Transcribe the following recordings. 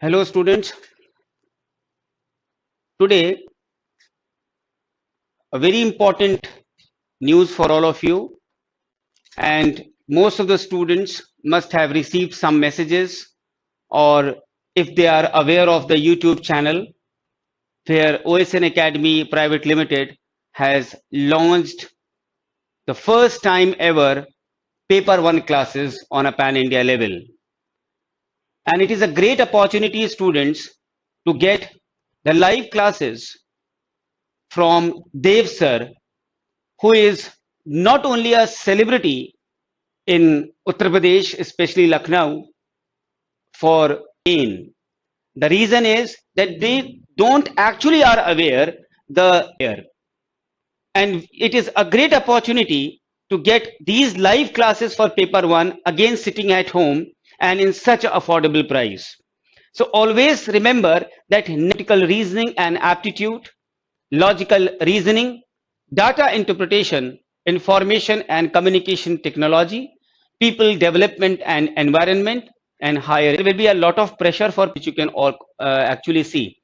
Hello students, today a very important news for all of you, and most of the students must have received some messages, or if they are aware of the YouTube channel where OSN Academy Private Limited has launched the first time ever paper 1 classes on a pan India level. And it is a great opportunity, students, to get the live classes from Dev sir, who is not only a celebrity in Uttar Pradesh, especially Lucknow, for pain. The reason is that they don't actually are aware the air. And it is a great opportunity to get these live classes for paper 1 again sitting at home and in such an affordable price. So always remember that analytical reasoning and aptitude, logical reasoning, data interpretation, information and communication technology, people development and environment, and higher. There will be a lot of pressure for which you can all actually see.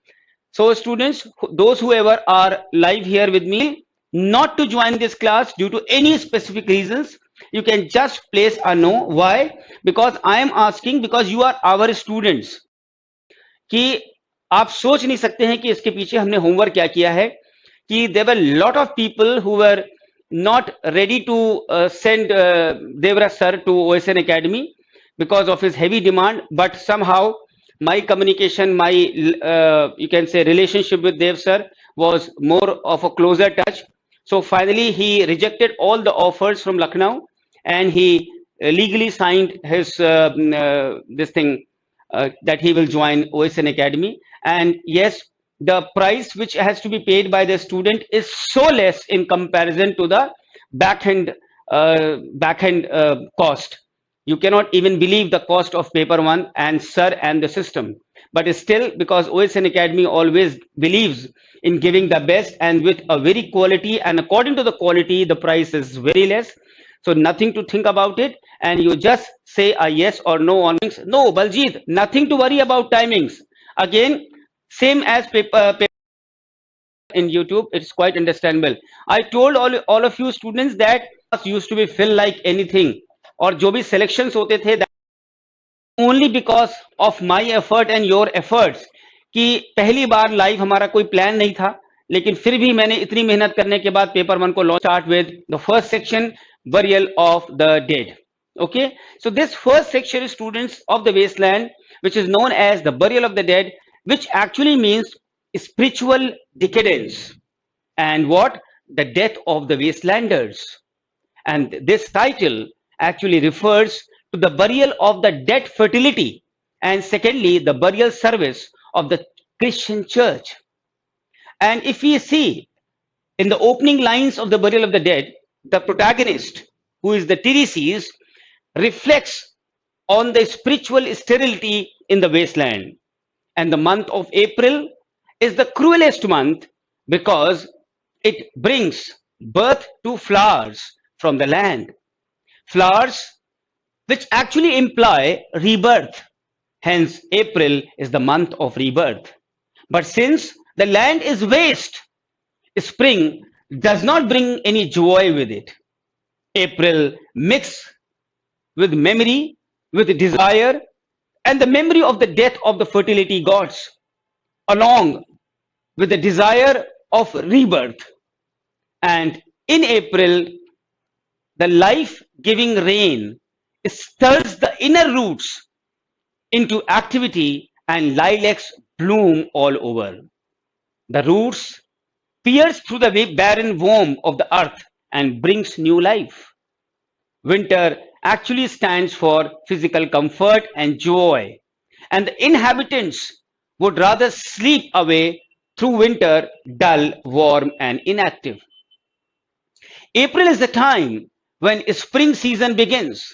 So students, those whoever are live here with me, not to join this class due to any specific reasons, you can just place a no. Why? Because I am asking, because you are our students. कि आप सोच नहीं सकते हैं कि इसके पीछे हमने होमवर्क क्या किया है कि there were lot of people who were not ready to send Devraj sir to OSN Academy because of his heavy demand, but somehow my communication, my you can say relationship with Dev sir was more of a closer touch. So finally he rejected all the offers from Lucknow and he legally signed his this thing that he will join OSN Academy. And yes, the price which has to be paid by the student is so less in comparison to the back end cost. You cannot even believe the cost of paper 1 and sir and the system. But still, because OSN Academy always believes in giving the best and with a very quality, and according to the quality, the price is very less. So nothing to think about it, and you just say a yes or no on things. No, Baljit, nothing to worry about timings. Again, same as paper in YouTube, it's quite understandable. I told all of you students that used to be filled like anything, और जो भी selections होते थे, only because of my effort and your efforts, कि पहली बार live हमारा कोई plan नहीं था, लेकिन फिर भी मैंने इतनी मेहनत करने के बाद पेपर 1 को launch start with the first section, burial of the dead. Okay, so this first section is students of the wasteland, which is known as the burial of the dead, which actually means spiritual decadence and what the death of the wastelanders. And this title actually refers to the burial of the dead fertility, and secondly the burial service of the Christian church. And if we see in the opening lines of the burial of the dead, the protagonist, who is the Tiresias, reflects on the spiritual sterility in the wasteland. And the month of April is the cruelest month because it brings birth to flowers from the land. Flowers which actually imply rebirth. Hence, April is the month of rebirth. But since the land is waste, spring does not bring any joy with it. April mixed with memory, with desire, and the memory of the death of the fertility gods, along with the desire of rebirth. And in April, the life-giving rain stirs the inner roots into activity and lilacs bloom all over. The roots pierce through the barren womb of the earth and brings new life. Winter actually stands for physical comfort and joy, and the inhabitants would rather sleep away through winter dull, warm, and inactive. April is the time when spring season begins.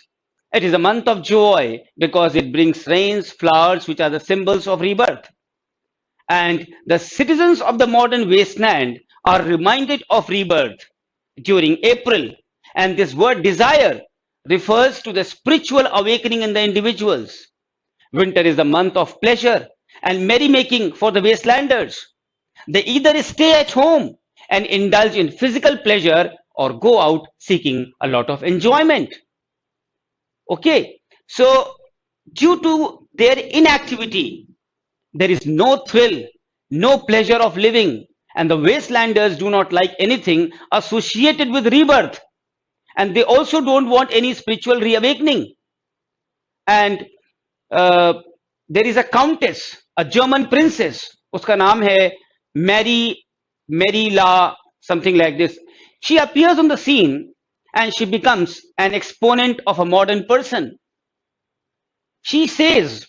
It is a month of joy because it brings rains, flowers, which are the symbols of rebirth. And the citizens of the modern wasteland are reminded of rebirth during April. And this word desire refers to the spiritual awakening in the individuals. Winter is the month of pleasure, and merrymaking for the wastelanders. They either stay at home and indulge in physical pleasure or go out seeking a lot of enjoyment. Okay, so due to their inactivity, there is no thrill, no pleasure of living, and the wastelanders do not like anything associated with rebirth, and they also don't want any spiritual reawakening. And uh, there is a countess, a German princess, उसका नाम है Mary La, something like this. She appears on the scene and she becomes an exponent of a modern person. She says,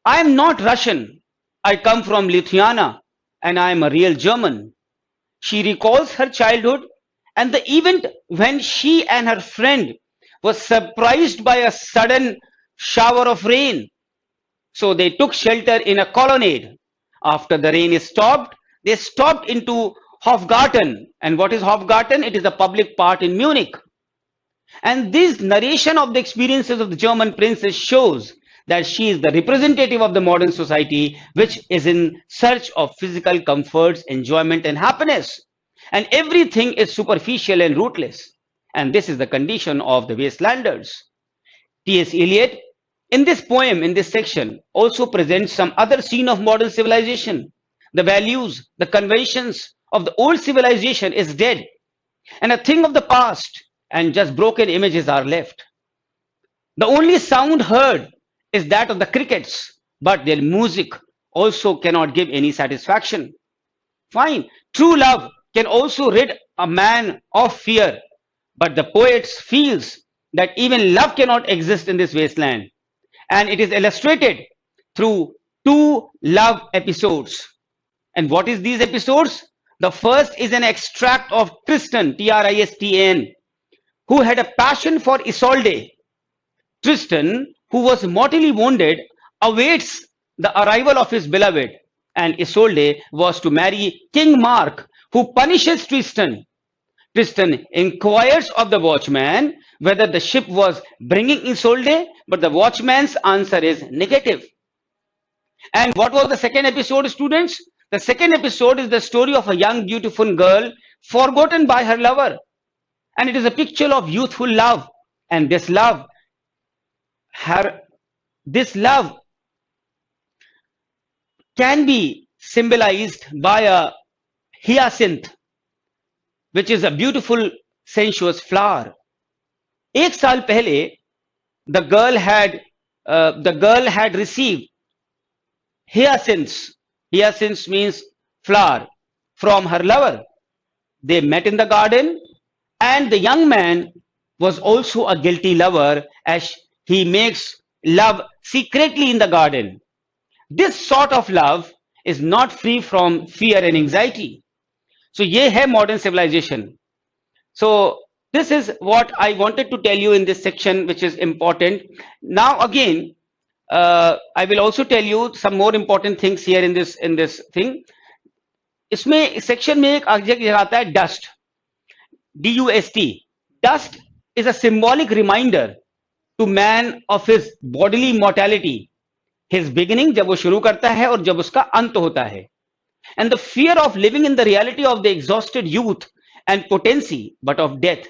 I am not Russian. I come from Lithuania and I am a real German. She recalls her childhood and the event when she and her friend was surprised by a sudden shower of rain. So they took shelter in a colonnade. After the rain stopped, they stopped into Hofgarten. And what is Hofgarten? It is a public part in Munich. And this narration of the experiences of the German princess shows that she is the representative of the modern society, which is in search of physical comforts, enjoyment, and happiness. And everything is superficial and rootless. And this is the condition of the wastelanders. T.S. Eliot, in this poem, in this section, also presents some other scene of modern civilization. The values, the conventions of the old civilization is dead, and a thing of the past, and just broken images are left. The only sound heard is that of the crickets, but their music also cannot give any satisfaction. Fine, true love can also rid a man of fear, but the poet feels that even love cannot exist in this wasteland. And it is illustrated through two love episodes. And what is these episodes? The first is an extract of Tristan, Tristan, who had a passion for Isolde. Tristan, who was mortally wounded, awaits the arrival of his beloved, and Isolde was to marry King Mark, who punishes Tristan. Tristan inquires of the watchman whether the ship was bringing Isolde, but the watchman's answer is negative. And what was the second episode, students? The second episode is the story of a young, beautiful girl forgotten by her lover. And it is a picture of youthful love. And this love can be symbolized by a hyacinth, which is a beautiful, sensuous flower. एक साल पहले, the girl had received hyacinths. Hyacinths means flower from her lover. They met in the garden, and the young man was also a guilty lover as he makes love secretly in the garden. This sort of love is not free from fear and anxiety. So ये है modern civilization. So this is what I wanted to tell you in this section, which is important. Now again, I will also tell you some more important things here in this thing. इसमें इस section में एक adjective आता है dust, D-U-S-T. Dust is a symbolic reminder to man of his bodily mortality, his beginning जब वो शुरू करता है और जब उसका अंत होता है, and the fear of living in the reality of the exhausted youth and potency, but of death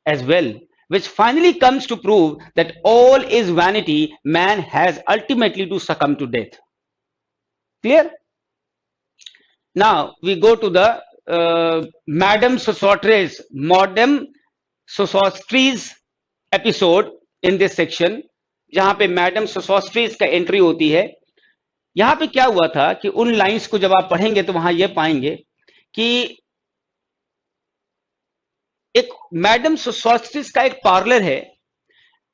as well, which finally comes to prove that all is vanity. Man has ultimately to succumb to death. Clear? Now we go to the Madame Sosostris episode in this section, जहां पे madam सोसोस्ट्रीज का entry होती है. यहां पे क्या हुआ था कि उन लाइंस को जब आप पढ़ेंगे तो वहां ये पाएंगे कि एक मैडम सोसोस्ट्रीज का एक पार्लर है,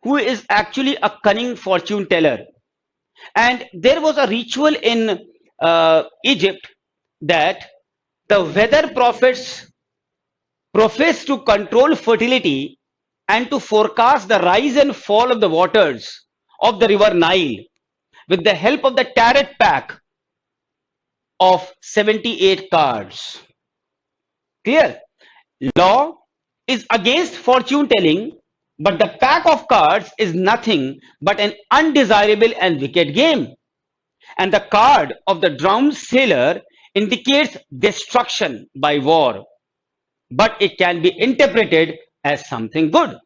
who is actually a cunning fortune teller, and there was a ritual in Egypt that the weather prophets profess to control fertility and to forecast the rise and fall of the waters of the river Nile with the help of the tarot pack of 78 cards. Clear? Law is against fortune telling, but the pack of cards is nothing but an undesirable and wicked game. and the card of the drowned sailor indicates destruction by war, but it can be interpreted as something good.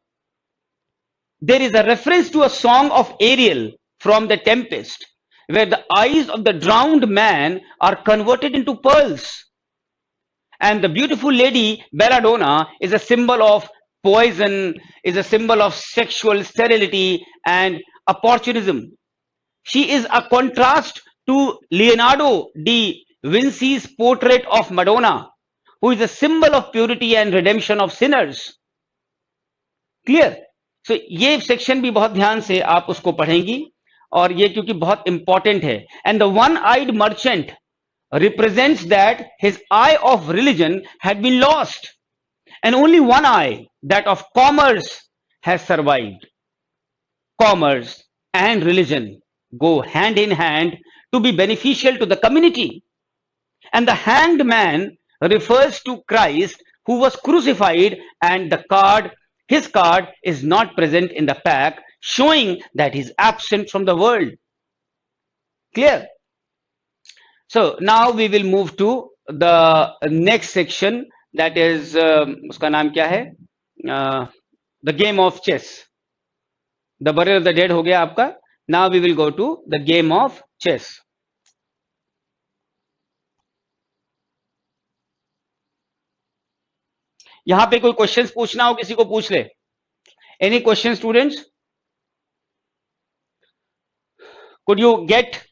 There is a reference to a song of Ariel from The Tempest, where the eyes of the drowned man are converted into pearls. And the beautiful lady Belladonna is a symbol of poison, is a symbol of sexual sterility and opportunism. She is a contrast to Leonardo da Vinci's portrait of Madonna, who is a symbol of purity and redemption of sinners. Clear? So ये section भी बहुत ध्यान से आप उसको पढ़ेंगी, और ये क्योंकि बहुत इंपॉर्टेंट है. And the one-eyed merchant represents that his eye of religion had been lost, and only one eye, that of commerce, has survived. Commerce and religion go hand in hand to be beneficial to the community. And the hanged man refers to Christ, who was crucified, and his card is not present in the pack, showing that he's absent from the world. Clear? So now we will move to the next section, that is उसका नाम क्या है, the game of chess. The burial of the dead हो गया आपका. Now we will go to the game of chess. यहां पे कोई क्वेश्चंस पूछना हो किसी को पूछ ले. Any question, students? Could you get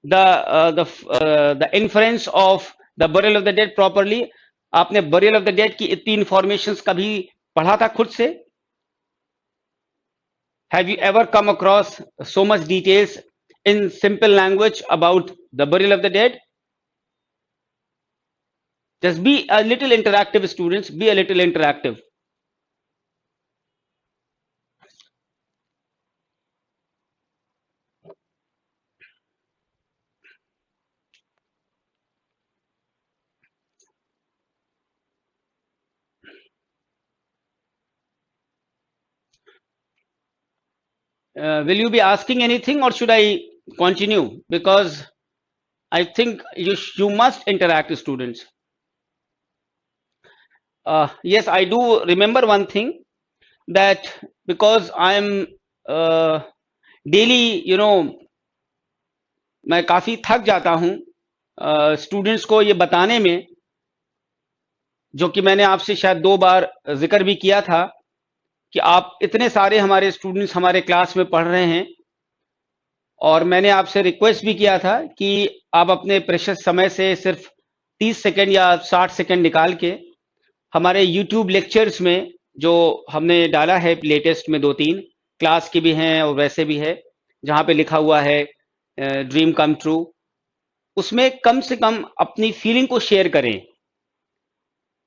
the inference of the burial of the dead properly? आपने burial of the dead की इतनी इंफॉर्मेशंस कभी पढ़ा था खुद से? Have you ever come across so much details in simple language about the burial of the dead? Just be a little interactive, students. Be a little interactive. Will you be asking anything, or should I continue? Because I think you must interact, students. Yes, I do remember one thing, that because I am daily, मैं काफी थक जाता हूं students को ये बताने में, जो कि मैंने आपसे शायद 2 बार जिक्र भी किया था, कि आप इतने सारे हमारे स्टूडेंट्स हमारे क्लास में पढ़ रहे हैं, और मैंने आपसे रिक्वेस्ट भी किया था कि आप अपने प्रेशियस समय से सिर्फ 30 सेकंड या 60 सेकंड निकाल के हमारे YouTube लेक्चर्स में, जो हमने डाला है लेटेस्ट में 2-3 क्लास की भी हैं और वैसे भी है, जहां पे लिखा हुआ है ड्रीम कम ट्रू, उसमें कम से कम अपनी फीलिंग को शेयर करें.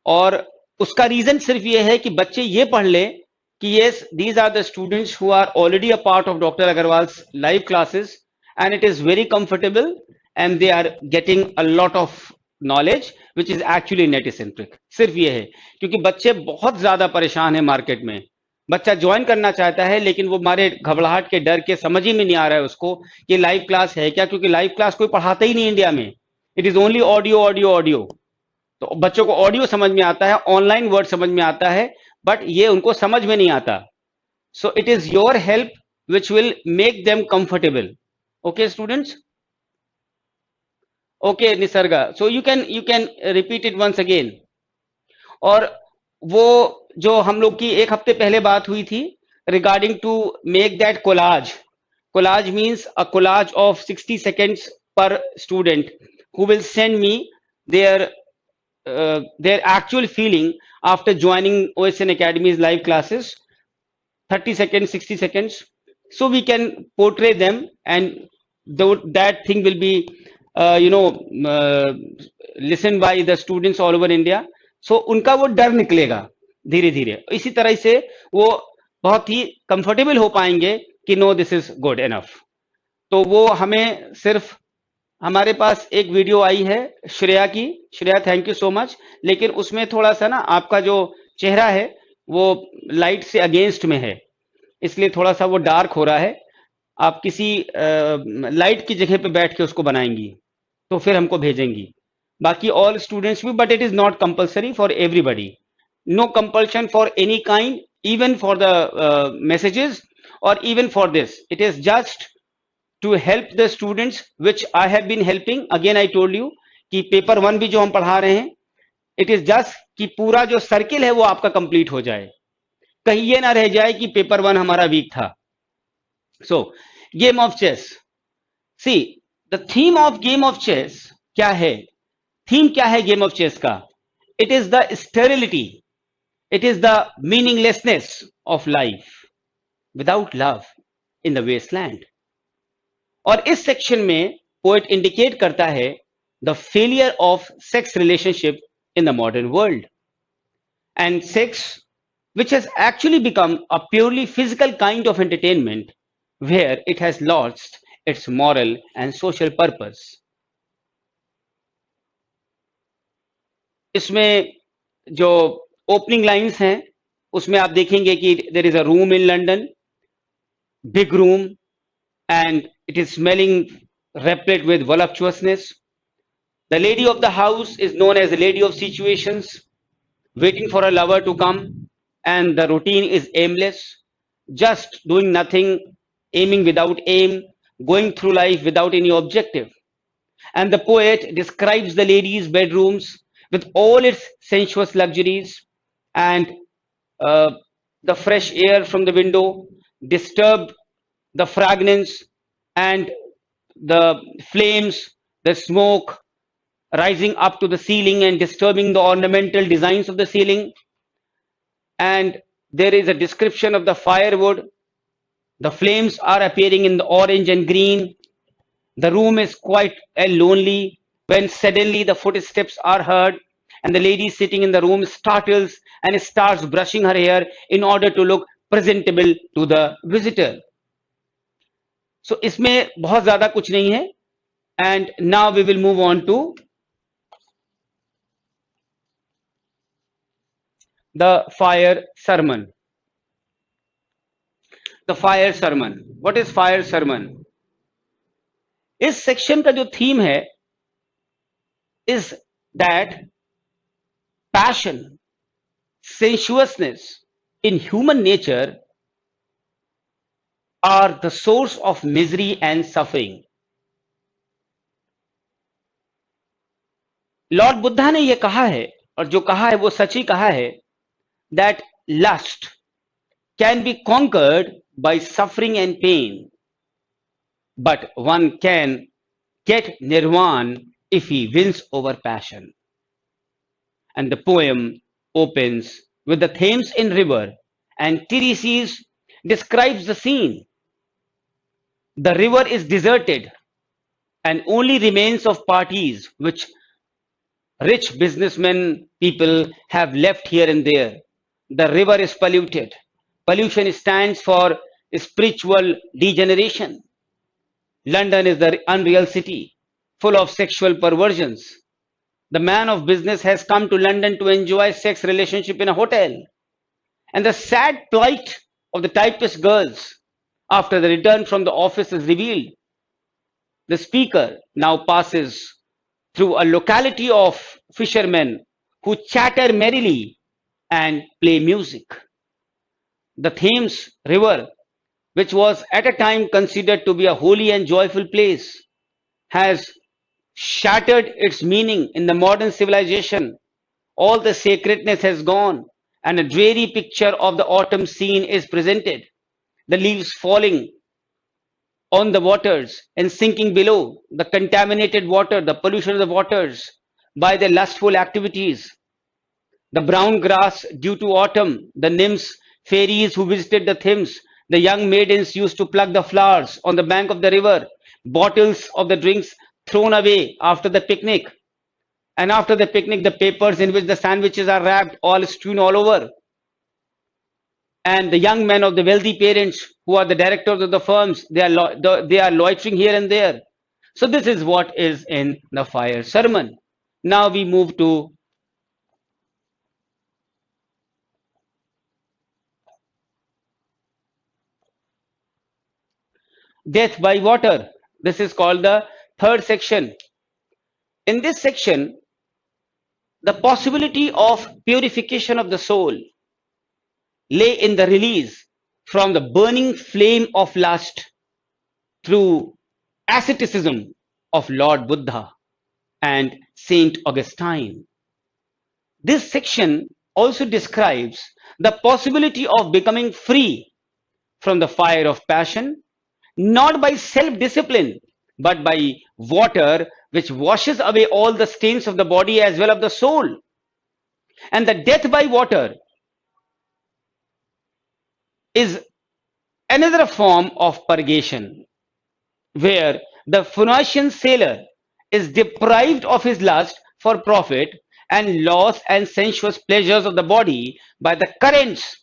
और उसका रीजन सिर्फ ये है कि बच्चे ये पढ़ लें कि yes, these are the students who are already a part of Dr. Agarwal's live classes, and it is very comfortable, and they are getting a lot of knowledge which is actually net centric. सिर्फ ये है, क्योंकि बच्चे बहुत ज्यादा परेशान हैं market में. बच्चा ज्वाइन करना चाहता है, लेकिन वो हमारे घबराहट के डर के समझ ही में नहीं आ रहा है उसको कि लाइव क्लास है क्या, क्योंकि लाइव क्लास कोई पढ़ाता ही नहीं इंडिया में. It is only audio audio audio. तो बच्चों को ऑडियो समझ में आता है, ऑनलाइन वर्ड समझ में आता है, बट ये उनको समझ में नहीं आता. So it is your help which will make them comfortable. Okay students? Okay Nisarga, so you can repeat it once again. और वो जो हम लोग की 1 हफ्ते पहले बात हुई थी regarding to make that collage. Collage means a collage of 60 seconds per student who will send me their actual feeling after joining OSN Academy's live classes. 30 seconds, 60 seconds, so we can portray them, and that thing will be listened by the students all over India. So उनका वो डर निकलेगा धीरे धीरे. इसी तरह से वो बहुत ही कंफर्टेबल हो पाएंगे कि no this is good enough. तो वो हमें सिर्फ, हमारे पास एक वीडियो आई है श्रेया की. Shreya, thank you so much. लेकिन उसमें थोड़ा सा ना आपका जो चेहरा है वो लाइट से अगेंस्ट में है, इसलिए थोड़ा सा वो डार्क हो रहा है. आप किसी लाइट की जगह पे बैठ के उसको बनाएंगी तो फिर हमको भेजेंगी, बाकी ऑल स्टूडेंट्स भी, but it is not compulsory for everybody, no compulsion for any kind, even for the messages or even for this, it is just to help the students which I have been helping. Again I told you कि paper one भी जो हम पढ़ा रहे हैं, it is just कि पूरा जो सर्किल है वो आपका कंप्लीट हो जाए, कहीं ये ना रह जाए कि पेपर वन हमारा वीक था. So game of chess, see the theme of game of chess क्या है? थीम क्या है गेम ऑफ चेस का? It is the sterility, it is the meaninglessness of life without love in the wasteland. और इस section में poet indicate करता है the failure of sex relationship in the modern world and sex which has actually become a purely physical kind of entertainment where it has lost its moral and social purpose. इसमें जो opening lines हैं उसमें आप देखेंगे कि there is a room in London, big room, and it is smelling replete with voluptuousness. The lady of the house is known as the lady of situations, waiting for a lover to come, and the routine is aimless, just doing nothing, aiming without aim, going through life without any objective. And the poet describes the lady's bedrooms with all its sensuous luxuries and uh, the fresh air from the window, disturbed the fragrance and the flames, the smoke rising up to the ceiling and disturbing the ornamental designs of the ceiling. And there is a description of the firewood. The flames are appearing in the orange and green. The room is quite lonely when suddenly the footsteps are heard and the lady sitting in the room startles and starts brushing her hair in order to look presentable to the visitor. So इसमें बहुत ज्यादा कुछ नहीं है. And now we will move on to the fire sermon. The fire sermon. What is fire sermon? इस section का जो theme है is that passion, sensuousness in human nature are the source of misery and suffering. Lord Buddha ने यह कहा है, और जो कहा है वो सच ही कहा है, that lust can be conquered by suffering and pain, but one can get nirvana if he wins over passion. And the poem opens with the Thames in river, and Tiresias describes the scene. The river is deserted, and only remains of parties which rich businessmen people have left here and there. The river is polluted. Pollution stands for spiritual degeneration. London is the unreal city, full of sexual perversions. The man of business has come to London to enjoy sex relationship in a hotel. And the sad plight of the typist girls after the return from the office is revealed. The speaker now passes through a locality of fishermen who chatter merrily and play music. The Thames River, which was at a time considered to be a holy and joyful place, has shattered its meaning in the modern civilization. All the sacredness has gone, and a dreary picture of the autumn scene is presented. The leaves falling on the waters and sinking below, the contaminated water, the pollution of the waters by their lustful activities, the brown grass due to autumn, the nymphs, fairies who visited the Thames, the young maidens used to pluck the flowers on the bank of the river, bottles of the drinks thrown away after the picnic, and after the picnic, the papers in which the sandwiches are wrapped all strewn all over. And the young men of the wealthy parents who are the directors of the firms, they are loitering here and there. So this is what is in the fire sermon. Now we move to death by water. This is called the third section. In this section, the possibility of purification of the soul lay in the release from the burning flame of lust through asceticism of Lord Buddha and Saint Augustine. This section also describes the possibility of becoming free from the fire of passion, not by self-discipline, but by water which washes away all the stains of the body as well of the soul. And the death by water is another form of purgation, where the Phoenician sailor is deprived of his lust for profit and loss and sensuous pleasures of the body by the currents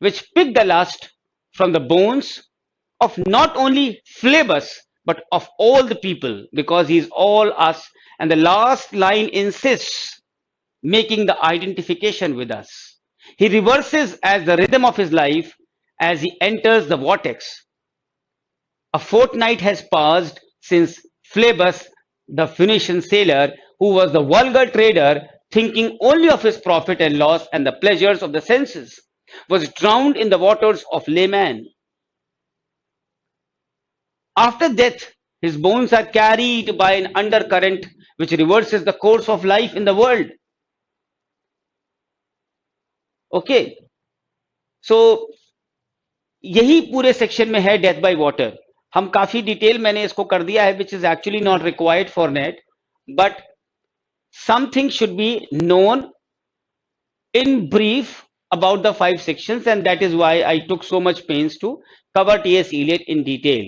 which pick the lust from the bones of not only Phlebas but of all the people, because he is all us. And the last line insists, making the identification with us. He reverses as the rhythm of his life as he enters the vortex. A fortnight has passed since Phlebas, the Phoenician sailor, who was the vulgar trader, thinking only of his profit and loss and the pleasures of the senses, was drowned in the waters of Leman. After death, his bones are carried by an undercurrent which reverses the course of life in the world. Okay, so यही पूरे section में है death by water. हम काफी detail मैंने इसको कर दिया है which is actually not required for net, but something should be known in brief about the 5 sections, and that is why I took so much pains to cover T.S. Eliot in detail.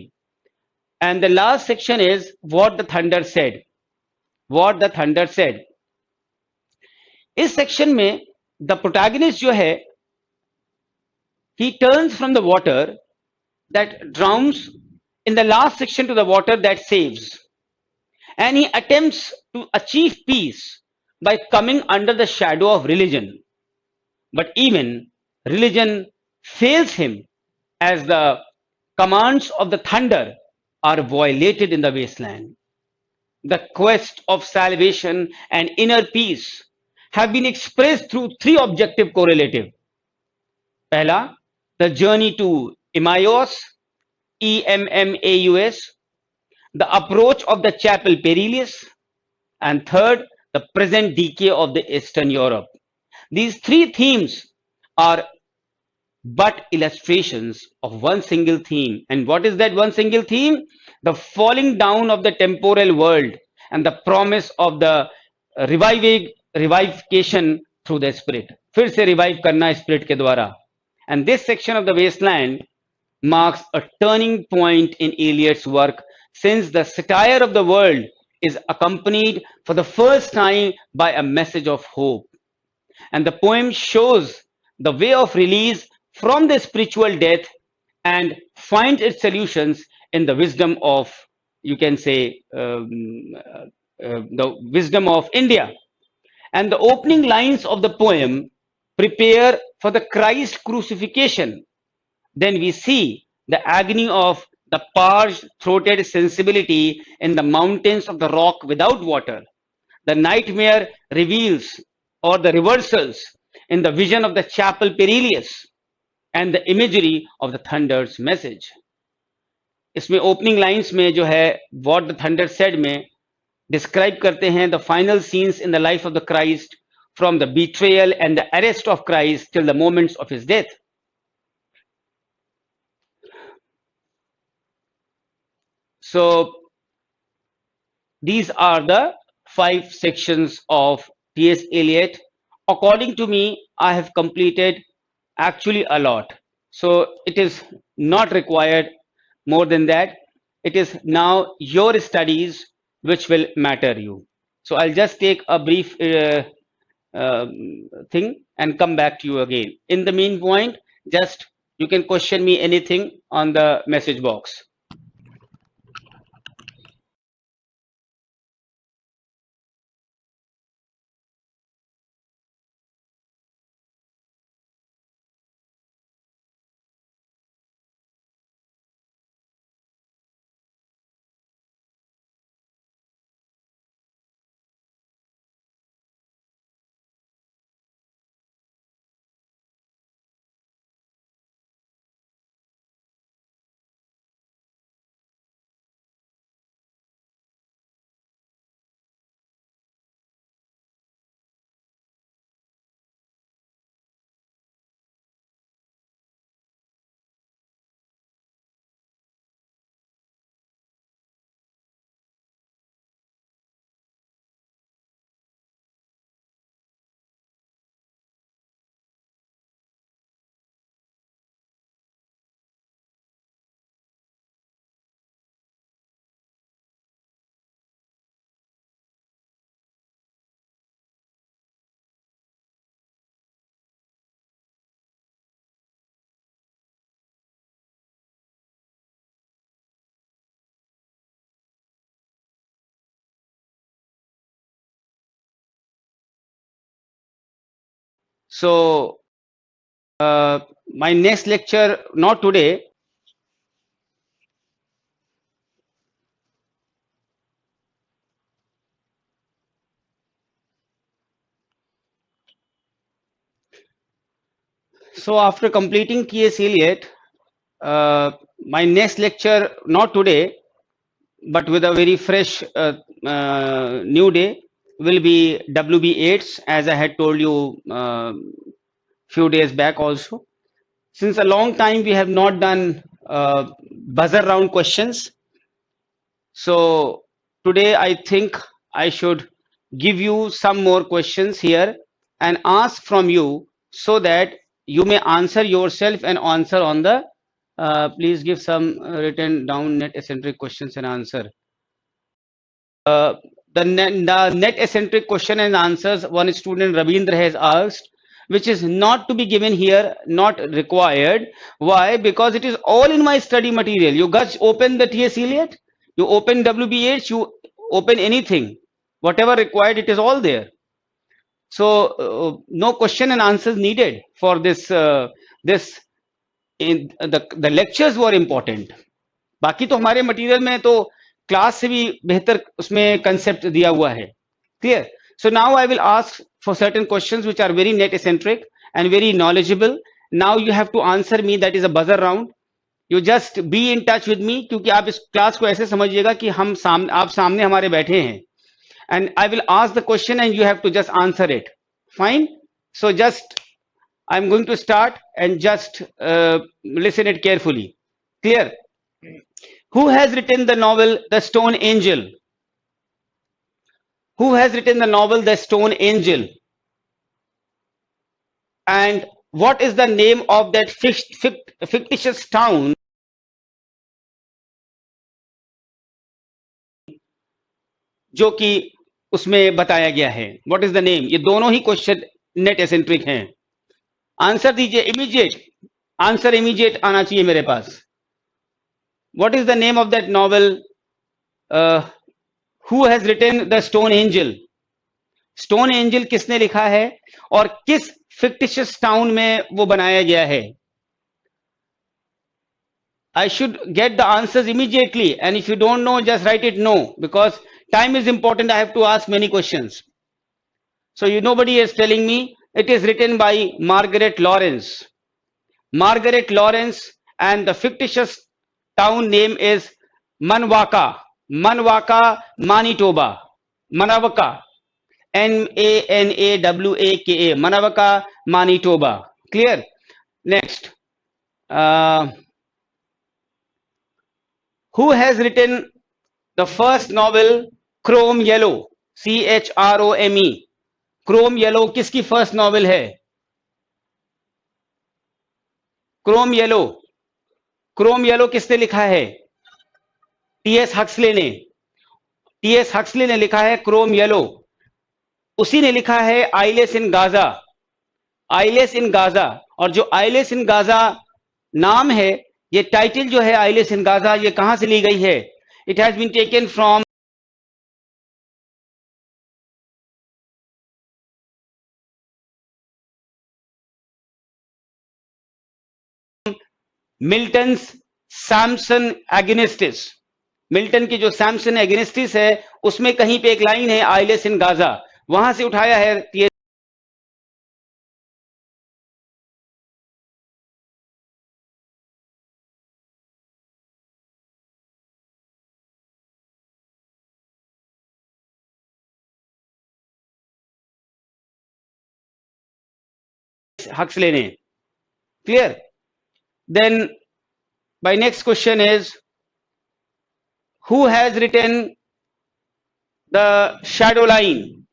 And the last section is what the thunder said. What the thunder said. इस section में the protagonist जो है, he turns from the water that drowns in the last section to the water that saves, and he attempts to achieve peace by coming under the shadow of religion. But even religion fails him as the commands of the thunder are violated in the wasteland. The quest of salvation and inner peace have been expressed through 3 objective correlative. Pehla, the journey to Emmaus, EMMAUS, the approach of the chapel Perilous, and third, the present decay of the Eastern Europe. These 3 themes are but illustrations of one single theme. And what is that one single theme? The falling down of the temporal world and the promise of the revivification through the spirit. फिर से revive करना spirit के द्वारा. And this section of the wasteland marks a turning point in Eliot's work, since the satire of the world is accompanied for the first time by a message of hope. And the poem shows the way of release from the spiritual death and finds its solutions in the wisdom of, you can say, the wisdom of India. And the opening lines of the poem prepare for the Christ crucifixion. Then we see the agony of the parched throated sensibility in the mountains of the rock without water. The nightmare reveals or the reversals in the vision of the chapel Perilous and the imagery of the thunder's message. इसमें opening lines में जो है what the thunder said में describe करते हैं the final scenes in the life of the Christ from the betrayal and the arrest of Christ till the moments of his death. So these are the 5 sections of T.S. Eliot. According to me, I have completed actually a lot. So it is not required more than that. It is now your studies which will matter you. So I'll just take a brief thing and come back to you again. In the meantime, just you can question me anything on the message box. So my next lecture, not today. So after completing T.S. Eliot, my next lecture, not today, but with a very fresh new day, will be W.B. Yeats, as I had told you few days back also. Since a long time we have not done buzzer round questions, so today I think I should give you some more questions here and ask from you so that you may answer yourself and answer on the please give some written down net eccentric questions and answer. Uh, the net eccentric question and answers one student Ravindra has asked, which is not to be given here, not required. Why? Because it is all in my study material. You guys open the T.S. Eliot, you open WBH, you open anything, whatever required, it is all there. So no question and answers needed for this. In the lectures were important. बाकी तो हमारे material में तो class से भी बेहतर उसमें concept दिया हुआ है. Clear? So now I will ask for certain questions which are very net eccentric and very knowledgeable. Now you have to answer me. That is a buzzer round. You just be in touch with me क्योंकि आप इस class को ऐसे समझिएगा कि आप सामने हमारे बैठे हैं. And I will ask the question and you have to just answer it. Fine? So just I'm going to start and just listen it carefully. Clear? Who has written the novel The Stone Angel? Who has written the novel The Stone Angel? And what is the name of that fictitious town जो कि उसमें बताया गया है? What is the name? ये दोनों ही question net eccentric हैं. Answer दीजिए इमीडिएट. आंसर इमीडिएट आना चाहिए मेरे पास. What is the name of that novel? Who has written The Stone Angel? Stone angel किसने लिखा है और किस फिक्टिशियस टाउन में वो बनाया गया है? I should get the answers immediately, and if you don't know, just write it no, because time is important. I have to ask many questions. So nobody is telling me. It is written by Margaret Lawrence. Margaret Lawrence, and the fictitious town name is Manawaka. Manawaka, Manitoba. Manawaka. Manawaka, Manawaka, Manitoba. Clear? Next. Who has written the first novel Chrome Yellow? Chrome. Chrome Yellow किसकी first novel है? Chrome Yellow. Chrome Yellow किसने लिखा है? T.S. Huxley ने. T.S. Huxley ने लिखा है Chrome Yellow. उसी ने लिखा है eyelash in Gaza. Eyelash in Gaza. और जो आइलेस इन गाजा नाम है, ये टाइटल जो है आइलेस इन गाजा, ये कहां से ली गई है? It has been taken from Milton Samson Agonistes. Milton की जो सैमसन एगोनिस्टिस है, उसमें कहीं पे एक लाइन है आइलेस इन गाजा, वहां से उठाया है. Huxley ने. Clear? Then my next question is, who has written The Shadow Line?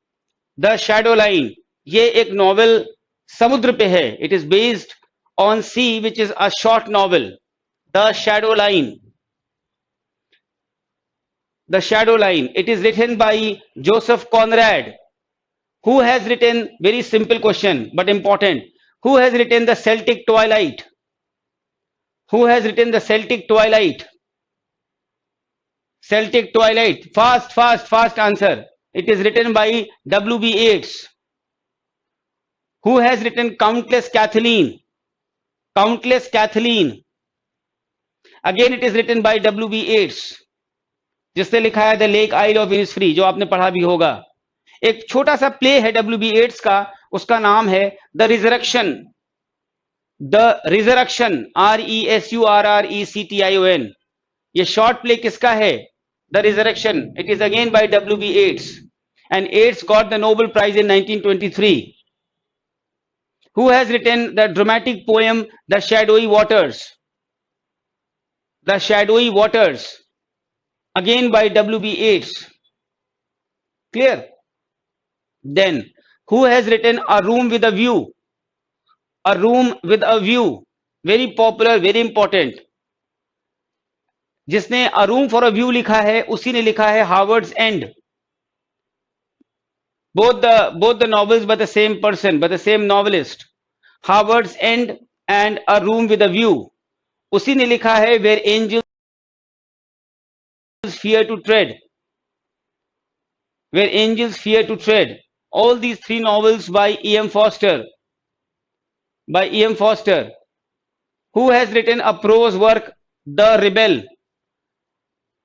The Shadow Line. ये एक नॉवल समुद्र पे है. It is based on sea, which is a short novel. The Shadow Line. The Shadow Line. It is written by Joseph Conrad. Who has written, very simple question but important, who has written The Celtic Twilight? Who has written The Celtic Twilight? Celtic Twilight. Fast answer. It is written by W.B. Yeats. Who has written Countless Kathleen? Countless Kathleen. Again, it is written by W.B. Yeats, जिसने लिखा है the lake isle of Innisfree, जो आपने पढ़ा भी होगा. एक छोटा सा प्ले है W.B. Yeats का, उसका नाम है the resurrection. The resurrection, RESURRECTION. ये शॉर्ट प्ले किसका है? The resurrection. It is again by W.B. Yeats, and Yeats got the Nobel Prize in 1923. Who has written the dramatic poem The Shadowy Waters? The Shadowy Waters, again by W.B. Yeats. Clear? Then, who has written A Room with a View? A Room with a View, very popular, very important. जिसने A Room for a View लिखा है, उसी ने लिखा है Howard's End. Both the novels by the same person, by the same novelist. Howard's End and A Room with a View. उसी ने लिखा है Where Angels Fear to Tread. Where Angels Fear to Tread. All these three novels by E.M. Forster. By E.M. Forster. Who has written a prose work, The Rebel?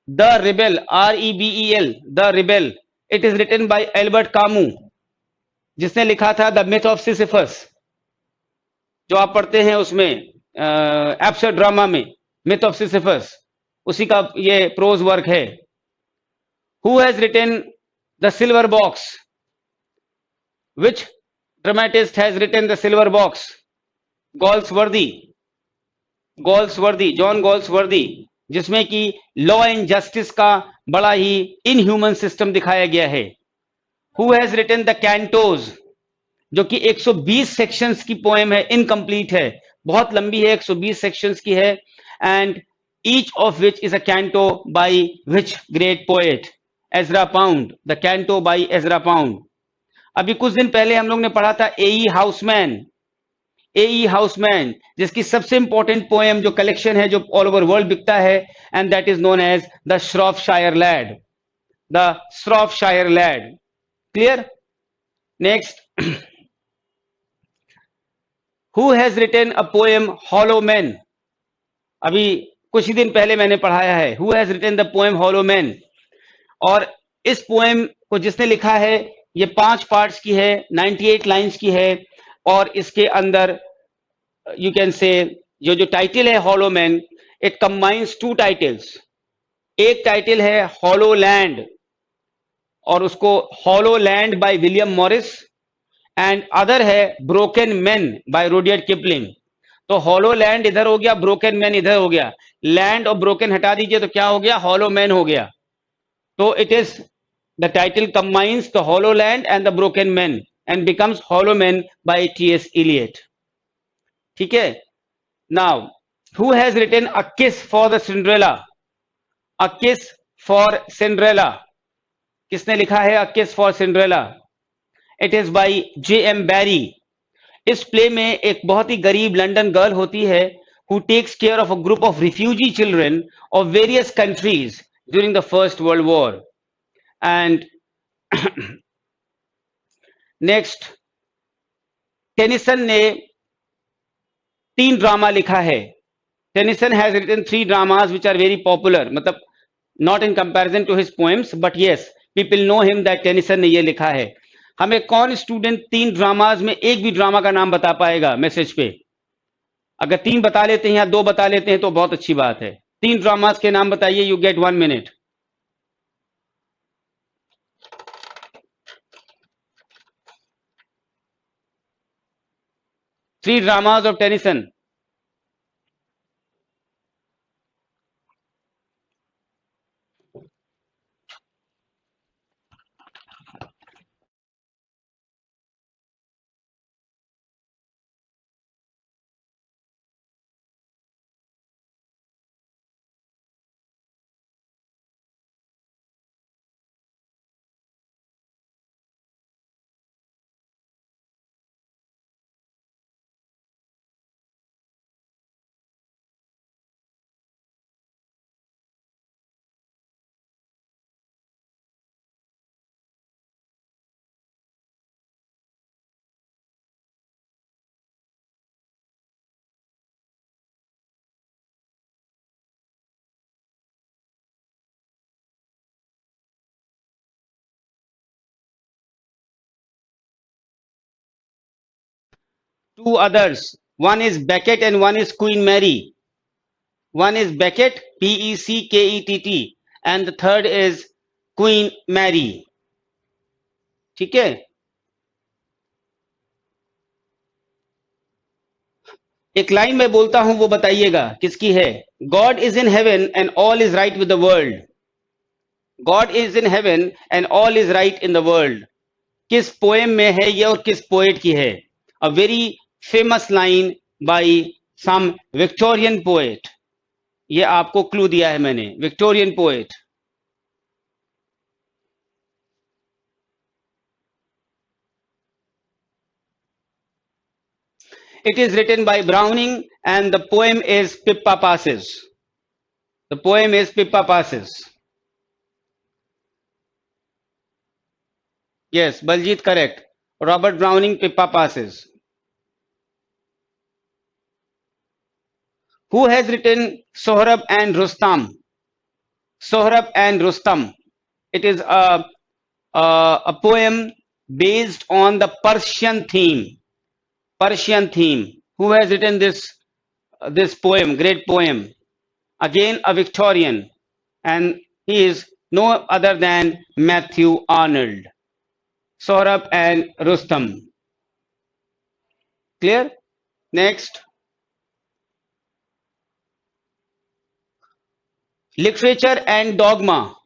The Rebel, REBEL, The Rebel. It is written by Albert Camus, जिसने लिखा था the myth of Sisyphus, जो आप पढ़ते हैं उसमें absurd drama में, myth of Sisyphus, उसी का ये प्रोज वर्क है. Who has written the silver box? Which dramatist has written the silver box? Galsworthy. Galsworthy, John Galsworthy, जिसमें कि लॉ एंड जस्टिस का बड़ा ही इनह्यूमन सिस्टम दिखाया गया है. Who has written the cantos, जो कि 120 सेक्शंस की पोएम है, इनकम्प्लीट है, बहुत लंबी है, 120 सेक्शंस की है. And each of which is a canto by which great poet? Ezra Pound. The canto by Ezra Pound. अभी कुछ दिन पहले हम लोग ने पढ़ा था ए.ई. हाउसमैन. ए.ई. हाउसमैन, जिसकी सबसे इंपॉर्टेंट पोएम जो कलेक्शन है, जो ऑल ओवर वर्ल्ड बिकता है, and that is known as the Shropshire lad. The Shropshire lad. Clear? Next, who has written a poem hollow man? अभी कुछ ही दिन पहले मैंने पढ़ाया है. Who has written the poem hollow man? और इस पोएम को जिसने लिखा है, ये 5 पार्ट्स की है, 98 लाइंस की है, और इसके अंदर यू कैन से जो टाइटल है hollow man, it combines 2 titles. एक टाइटल है हॉलो लैंड, और उसको hollow land by William Morris, and other है broken man by Rudyard Kipling. तो हॉलो लैंड इधर हो गया, ब्रोकन मैन इधर हो गया. लैंड और ब्रोकन हटा दीजिए तो क्या हो गया? हॉलो मैन हो गया. तो it is the title combines the hollow land and the broken man and becomes hollow man by T.S. Eliot. ठीक है? Now, who has written a kiss for the Cinderella? A kiss for Cinderella, किसने लिखा है अ kiss for Cinderella? It is by J.M. बैरी. इस play में एक बहुत ही गरीब लंदन गर्ल होती है, who takes care of a group of refugee children of various countries during the First World War. And next, Tennyson ने 3 ड्रामा लिखा है. Tennyson has written 3 dramas which are very popular, मतलब not in comparison to his poems, but yes, people know him that Tennyson ने ये लिखा है. हमें कौन स्टूडेंट 3 ड्रामाज में एक भी ड्रामा का नाम बता पाएगा मैसेज पे? अगर 3 बता लेते हैं या 2 बता लेते हैं तो बहुत अच्छी बात है. 3 ड्रामाज के नाम बताइए. You get 1 minute. 3 dramas of Tennyson. two others. One is Beckett and one is Queen Mary. One is Beckett, Beckett, and the third is Queen Mary. ठीक है? एक लाइन में बोलता हूं, वो बताइएगा किसकी है. God is in heaven and all is right with the world. God is in heaven and all is right in the world. किस पोएम में है ये और किस पोएट की है? A very famous line by some Victorian poet. ये आपको क्लू दिया है मैंने. Victorian poet. It is written by Browning and the poem is Pippa Passes. The poem is Pippa Passes. Yes, Baljit correct. Robert Browning, Pippa Passes. Who has written Sohrab and Rustam? Sohrab and Rustam. It is a poem based on the Persian theme. Persian theme. Who has written this poem? Great poem. Again a Victorian, and he is no other than Matthew Arnold. Sohrab and Rustam. Clear? Next. Literature and dogma.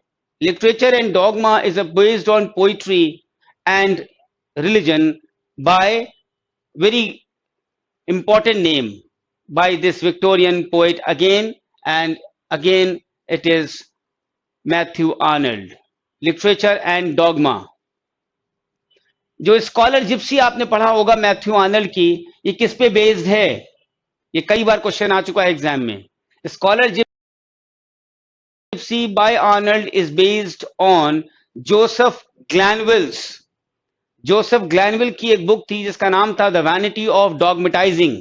Literature and dogma is based on poetry and religion by very important name by this Victorian poet again and again. It is Matthew Arnold. Literature and dogma. जो scholar Gypsy आपने पढ़ा होगा Matthew Arnold की, ये किस पे based है? ये कई बार क्वेश्चन आ चुका है एग्जाम में. Scholar gipsy by Arnold is based on Joseph Glanvill's. Joseph Glanvill की एक बुक थी जिसका नाम था the vanity of dogmatizing.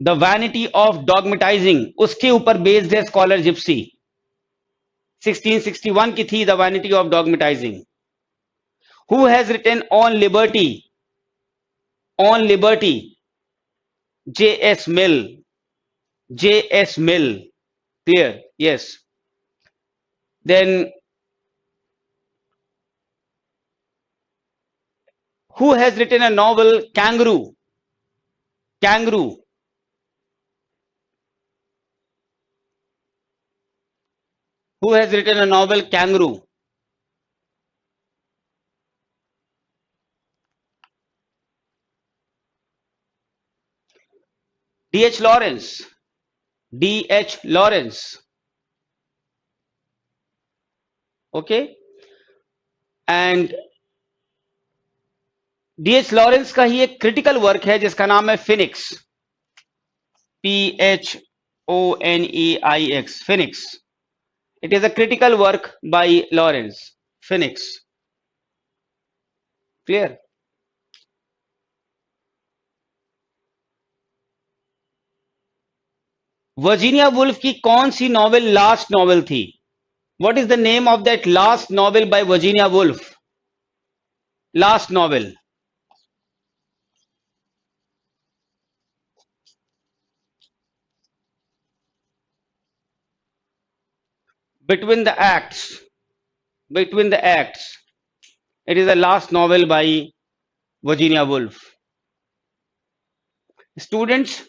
The vanity of dogmatizing, उसके ऊपर बेस्ड है स्कॉलर जिप्सी. 1661 की थी the vanity of dogmatizing. Who has written on liberty? On liberty, J.S. Mill. J.S. Mill. Clear? Yes. Then who has written a novel Kangaroo? Kangaroo. Who has written a novel Kangaroo? D.H. Lawrence. D.H. Lawrence. Okay. And D.H. Lawrence का ही एक critical work है जिसका नाम है Phoenix. Phoneix. Phoenix. It is a critical work by Lawrence. Phoenix. Clear? Virginia Woolf की कौन सी novel last novel थी? What is the name of that last novel by Virginia Woolf? Last novel. Between the Acts. Between the Acts. It is the last novel by Virginia Woolf. Students,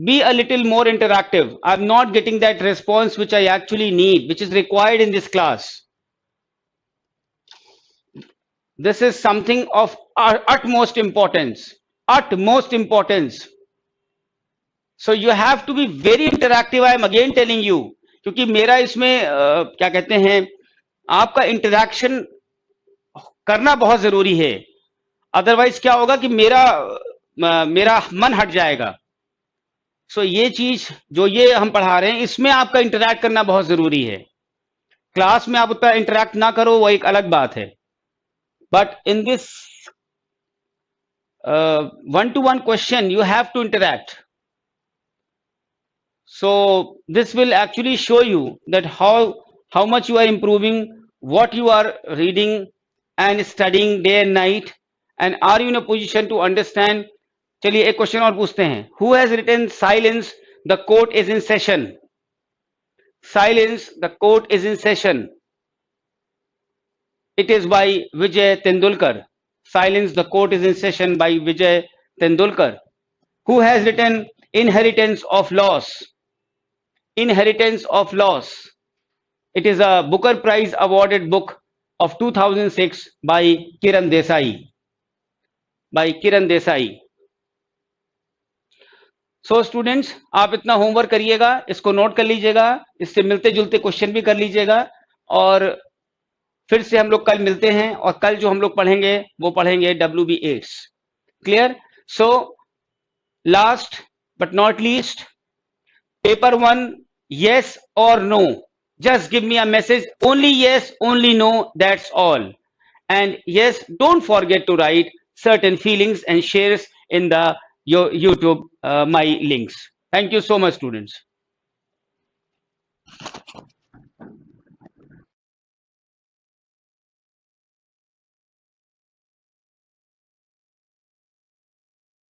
be a little more interactive. I'm not getting that response which I actually need, which is required in this class. This is something of utmost importance. Utmost importance. So you have to be very interactive. I am again telling you, क्योंकि मेरा इसमें क्या कहते हैं, आपका interaction करना बहुत जरूरी है. अदरवाइज क्या होगा कि मेरा मन हट जाएगा. सो ये चीज जो ये हम पढ़ा रहे हैं इसमें आपका इंटरैक्ट करना बहुत जरूरी है. क्लास में आप उतना इंटरैक्ट ना करो वो एक अलग बात है, but in this one-to-one question you have to interact. So this will actually show you that how much you are improving what you are reading and studying day and night, and are you in a position to understand? चलिए एक question और पूछते हैं. Who has written Silence, the court is in session? Silence, the court is in session. It is by Vijay Tendulkar. Silence, the court is in session by Vijay Tendulkar. Who has written Inheritance of Loss? Inheritance of Loss. It is a Booker Prize awarded book of 2006 by Kiran Desai. By Kiran Desai. So students, आप इतना homework करिएगा, इसको note कर लीजिएगा, इससे मिलते जुलते question भी कर लीजिएगा, और फिर से हम लोग कल मिलते हैं, और कल जो हम लोग पढ़ेंगे वो पढ़ेंगे WB8. Clear? So last but not least, paper 1, yes or no, just give me a message, only yes, only no, that's all. And yes, don't forget to write certain feelings and shares in the your YouTube my links. Thank you so much, students.